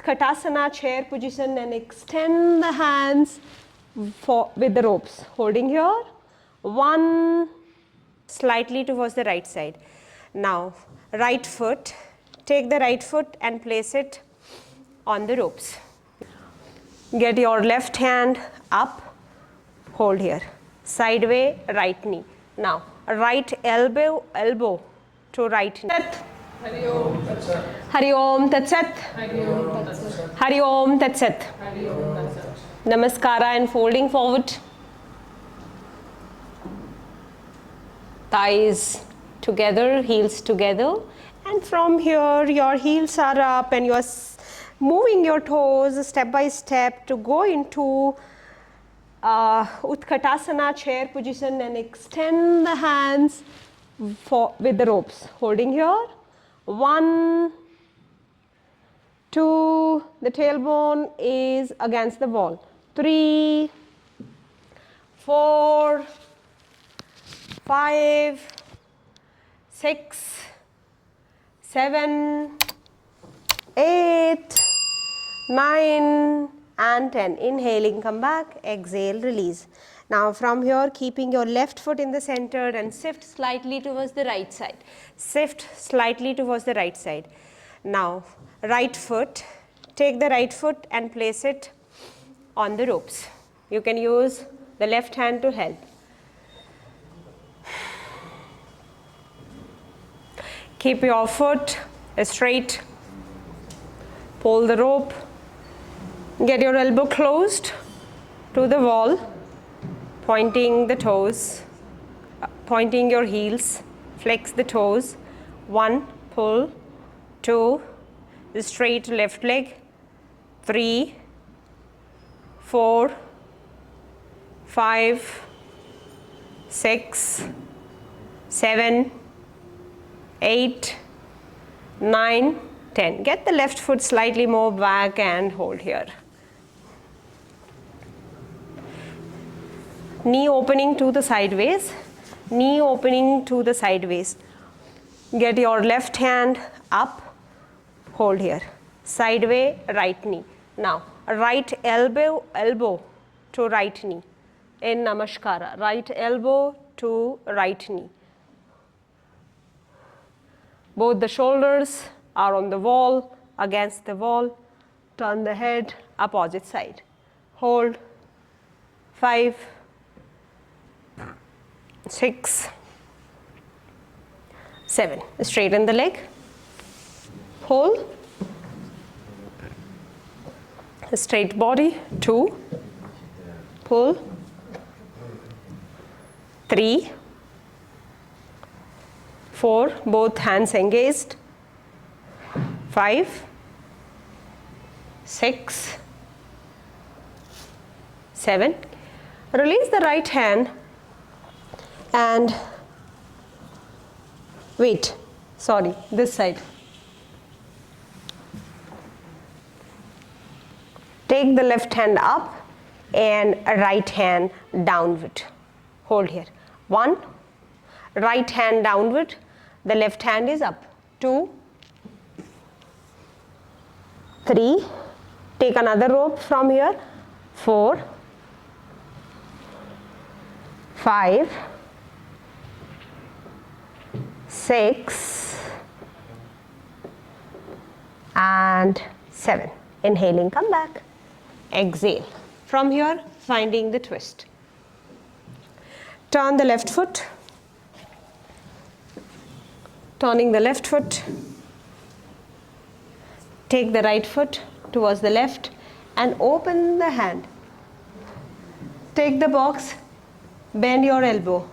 Utkatasana, chair position, and extend the hands with the ropes. Holding here. 1, slightly towards the right side. Now, right foot. Take the right foot and place it on the ropes. Get your left hand up. Hold here. Sideway, right knee. Now, right elbow to right knee. Hari Om Tat Sat. Hari Om Tat Sat. Hari Om Tat Sat. Hari Om Tat Sat. Hari Om Tat Sat. Namaskara and folding forward. Thighs together, heels together. And from here, your heels are up and you are moving your toes step by step to go into Utkatasana, chair position, and extend the hands with the ropes. Holding here. 1, 2, the tailbone is against the wall. 3, 4, 5, 6, 7, 8, 9 and 10. Inhaling, come back, exhale, release. Now from here, keeping your left foot in the center and shift slightly towards the right side. Shift slightly towards the right side. Now, right foot, take the right foot and place it on the ropes. You can use the left hand to help. Keep your foot straight. Pull the rope. Get your elbow closed to the wall. Pointing the toes, pointing your heels, flex the toes. 1, pull. 2, straight left leg. 3, 4, 5, 6, 7, 8, 9, 10. Get the left foot slightly more back and hold here. Knee opening to the sideways, knee opening to the sideways. Get your left hand up, hold here. Sideway, right knee. Now, right elbow to right knee in Namaskara. Right elbow to right knee. Both the shoulders are on the wall, against the wall. Turn the head, opposite side. Hold. 5, 6, 7. Straighten the leg. Hold. Straight body. 2. Pull. 3, 4. Both hands engaged. 5, 6, 7. Release the right hand and wait, sorry, this side. Take the left hand up and right hand downward. Hold here. 1, right hand downward, the left hand is up. 2, 3, take another rope from here. 4, 5, 6 and 7. Inhaling, come back. Exhale. From here, finding the twist. Turn the left foot. Turning the left foot. Take the right foot towards the left and open the hand. Take the box, bend your elbow.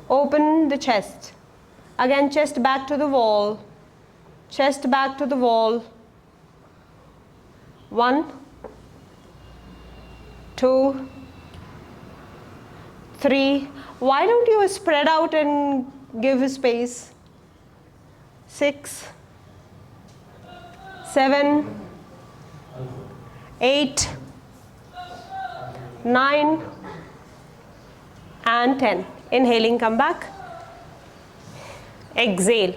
Open the chest. Again, chest back to the wall. Chest back to the wall. 1, 2, 3. Why don't you spread out and give space? 6, 7, 8, 9 and 10. Inhaling, come back. Exhale.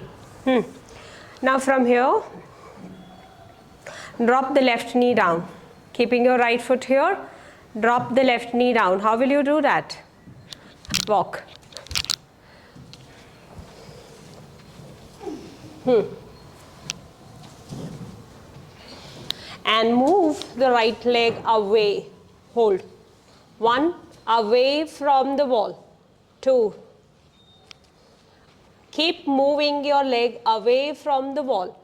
Now from here, Drop the left knee down. Keeping your right foot here, drop the left knee down. How will you do that? Walk. And move the right leg away. Hold. 1, away from the wall. 2. Keep moving your leg away from the wall.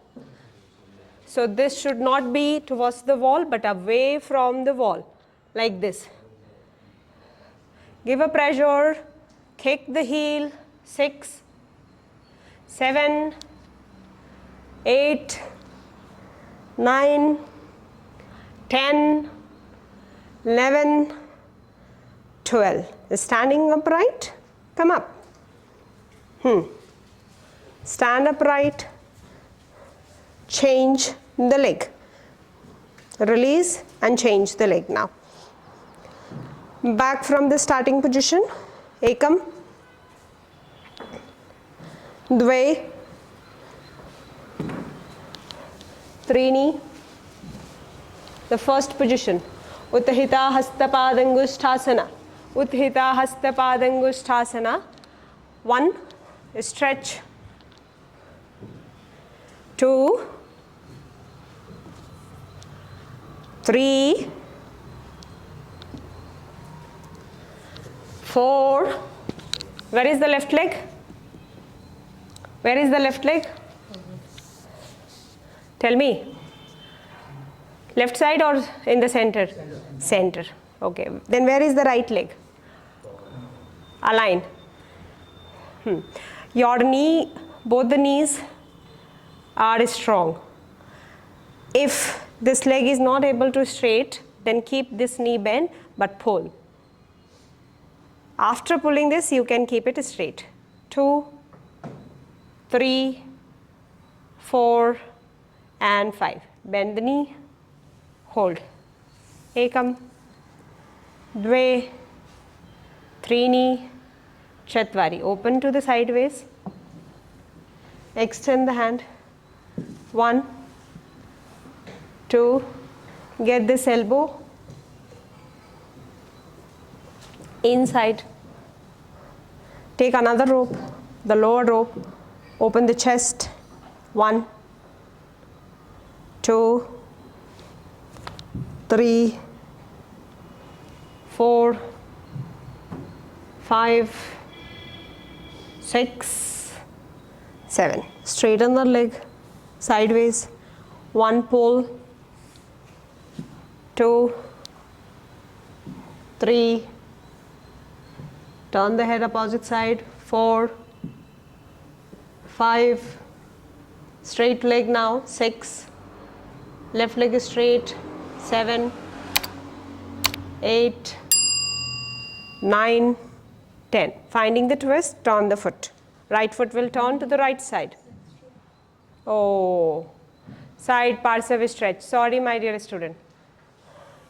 So this should not be towards the wall, but away from the wall, like this. Give a pressure, kick the heel. 6, 7, 8, 9, 10, 11, 12. Standing upright, come up. Stand upright, change the leg. Release and change the leg now. Back from the starting position. Ekam, Dve, Trini. The first position. Uthita Hastapadangushthasana. Uthita Hastapadangushthasana. 1, stretch. 2, 3, 4. Where is the left leg? Where is the left leg? Tell me. Left side or in the center? Center. Okay. Then where is the right leg? Align. Your knee, both the knees are strong. If this leg is not able to straight, then keep this knee bent but pull. After pulling this, you can keep it straight. 2, 3, 4, and 5. Bend the knee, hold. Ekam, Dve, Trini, Chatvari. Open to the sideways. Extend the hand. 1, 2, get this elbow inside. Take another rope, the lower rope, open the chest. 1, 2, 3, 4, 5, 6, 7. Straighten the leg sideways. 1 pull, 2, 3, turn the head opposite side. 4, 5, straight leg now. 6, left leg is straight. 7, 8, 9, 10. Finding the twist, turn the foot. Right foot will turn to the right side. Oh, side Parsav stretch. Sorry, my dear student.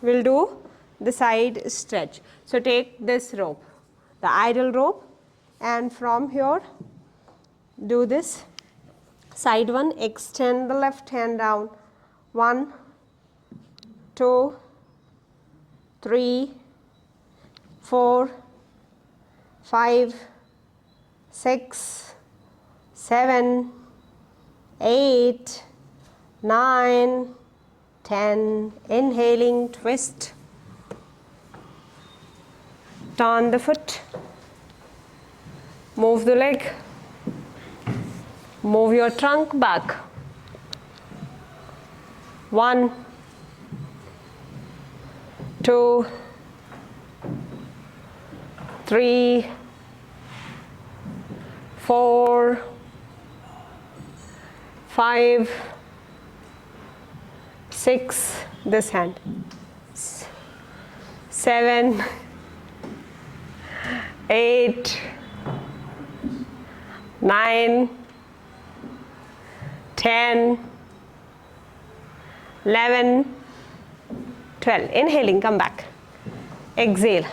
We'll do the side stretch. So take this rope, the idle rope, and from here, do this. Side 1, extend the left hand down. 1, 2, 3, 4, 5, 6, 7, 8, 9, 10. Inhaling, twist. Turn the foot. Move the leg. Move your trunk back. 1, 2, 3, 4, 5, 6, this hand, 7, 8, 9, 10, 11, 12. Inhaling, come back. Exhale.